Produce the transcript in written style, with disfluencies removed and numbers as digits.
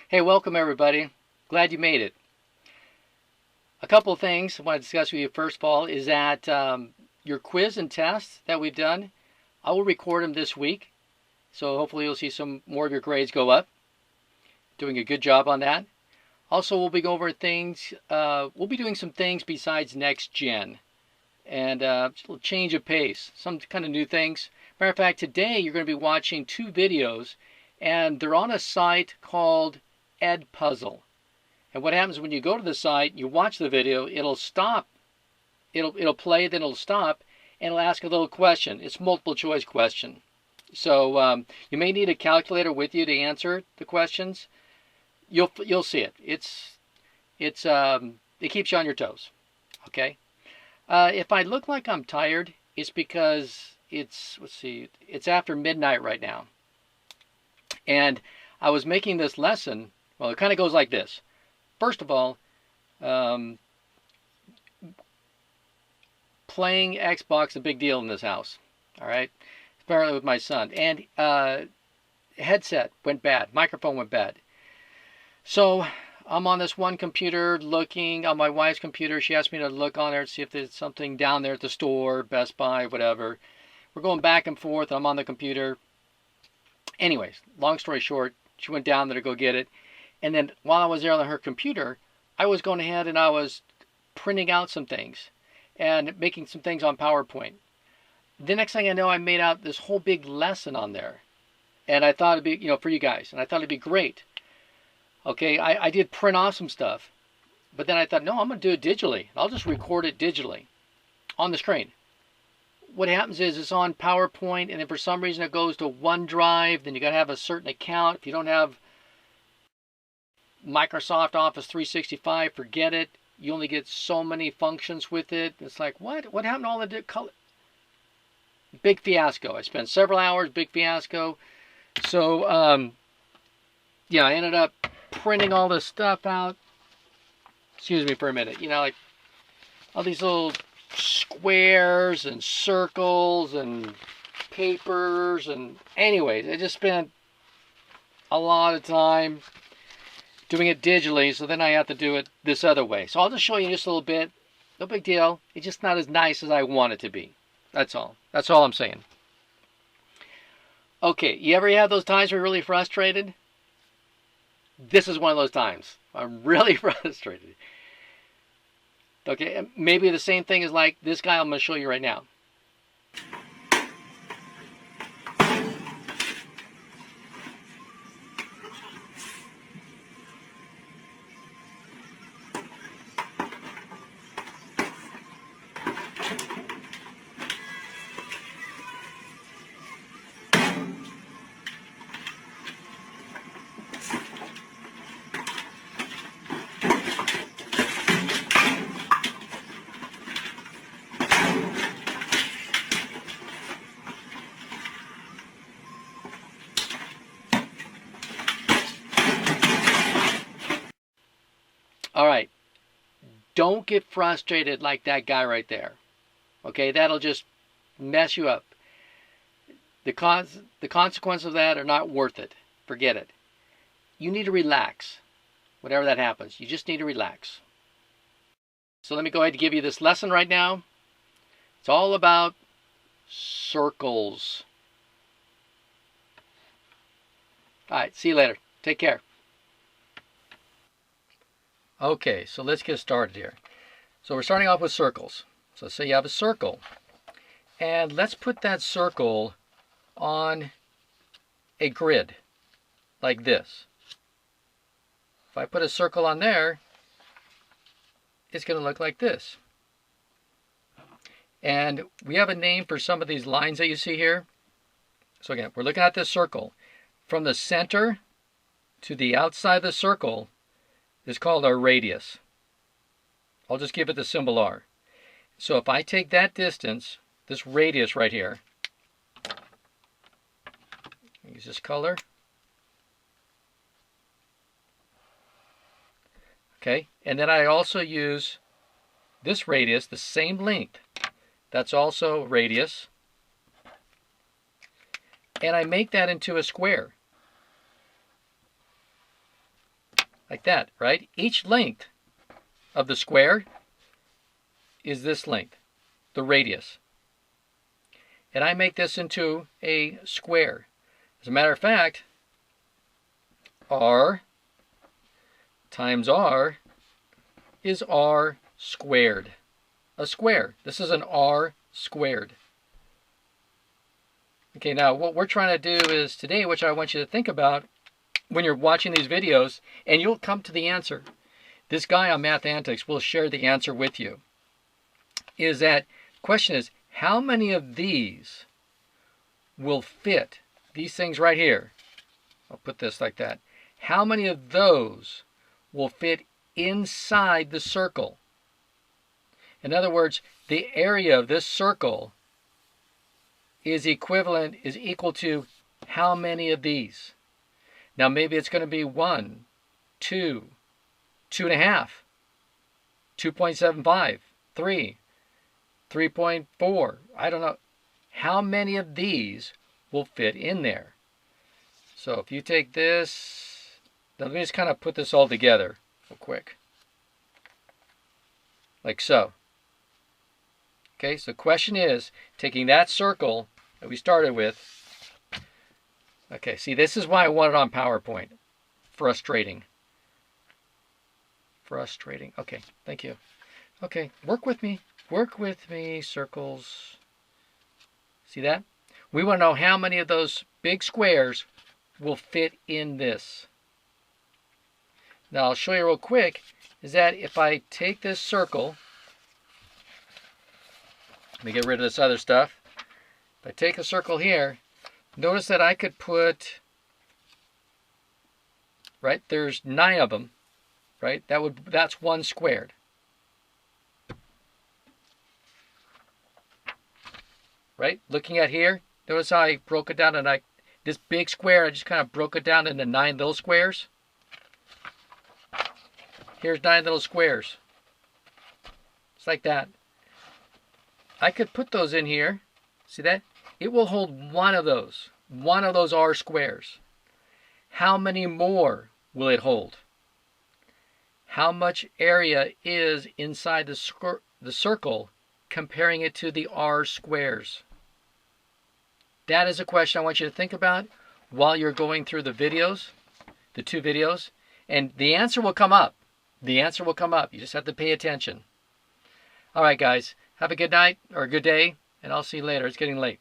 Hey, welcome everybody. Glad you made it. A couple of things I want to discuss with you first of all is that your quiz and tests that we've done, I will record them this week. So hopefully you'll see some more of your grades go up. Doing a good job on that. Also, we'll be going over things, we'll be doing some things besides next gen. And just a little change of pace, some kind of new things. Matter of fact, today you're going to be watching two videos, and they're on a site called Edpuzzle. And what happens when you go to the site, you watch the video, it'll stop, it'll play, then it'll stop, and it'll ask a little question. It's multiple choice question. So you may need a calculator with you to answer the questions. You'll see it. It keeps you on your toes. Okay. If I look like I'm tired, it's because it's after midnight right now. And I was making this lesson. Well, it kind of goes like this. First of all, playing Xbox is a big deal in this house. All right, apparently with my son. And headset went bad, microphone went bad. So I'm on this one computer looking on my wife's computer. She asked me to look on there and see if there's something down there at the store, Best Buy, whatever. We're going back and forth. I'm on the computer. Anyways, long story short, she went down there to go get it. And then while I was there on her computer, I was going ahead and I was printing out some things and making some things on PowerPoint. The next thing I know, I made out this whole big lesson on there. And I thought it'd be, for you guys. And I thought it'd be great. Okay, I did print off some stuff. But then I thought, no, I'm going to do it digitally. I'll just record it digitally on the screen. What happens is it's on PowerPoint, and then for some reason it goes to OneDrive. Then you got to have a certain account. If you don't have Microsoft Office 365, forget it. You only get so many functions with it. It's like, what? What happened to all the color? Big fiasco. I spent several hours, big fiasco. So, yeah, I ended up printing all this stuff out. Excuse me for a minute. Like all these little squares and circles and papers. And anyways, I just spent a lot of time doing it digitally, so then I have to do it this other way. So I'll just show you just a little bit. No big deal. It's just not as nice as I want it to be. That's all. That's all I'm saying. Okay, you ever have those times where you're really frustrated? This is one of those times. I'm really frustrated. Okay, maybe the same thing is like this guy I'm going to show you right now. All right, don't get frustrated like that guy right there. Okay, that'll just mess you up. The consequences of that are not worth it. Forget it. You need to relax. Whatever that happens, you just need to relax. So let me go ahead and give you this lesson right now. It's all about circles. All right, see you later. Take care. Okay, so let's get started here. So we're starting off with circles. So say you have a circle. And let's put that circle on a grid like this. If I put a circle on there, it's going to look like this. And we have a name for some of these lines that you see here. So again, we're looking at this circle. From the center to the outside of the circle is called our radius. I'll just give it the symbol R. So if I take that distance, this radius right here, use this color. Okay, and then I also use this radius, the same length. That's also radius. And I make that into a square. like that, right? Each length of the square is this length, the radius. And I make this into a square. As a matter of fact, r times r is r squared. A square. This is an r squared. Okay, now what we're trying to do is today, which I want you to think about when you're watching these videos, and you'll come to the answer. This guy on Math Antics will share the answer with you. Is that question is, how many of these will fit, these things right here? I'll put this like that. How many of those will fit inside the circle? In other words, the area of this circle is equal to how many of these? Now maybe it's going to be 1, 2, 2.5, 2.75, 3, 3.4. I don't know. How many of these will fit in there? So if you take this, now let me just kind of put this all together real quick. Like so. Okay, so the question is, taking that circle that we started with, okay, see, this is why I want it on PowerPoint. Frustrating. Frustrating. Okay, thank you. Okay, work with me. Work with me, circles. See that? We want to know how many of those big squares will fit in this. Now, I'll show you real quick, is that if I take this circle, let me get rid of this other stuff. If I take a circle here, notice that I could put, right, there's 9 of them, right? That's 1 squared. Right? Looking at here, notice how I broke it down, and this big square, I just kind of broke it down into 9 little squares. Here's 9 little squares. It's like that. I could put those in here. See that? It will hold 1 of those. 1 of those R squares. How many more will it hold? How much area is inside the circle comparing it to the R squares? That is a question I want you to think about while you're going through the videos, the 2 videos, and the answer will come up. The answer will come up. You just have to pay attention. All right, guys. Have a good night or a good day, and I'll see you later. It's getting late.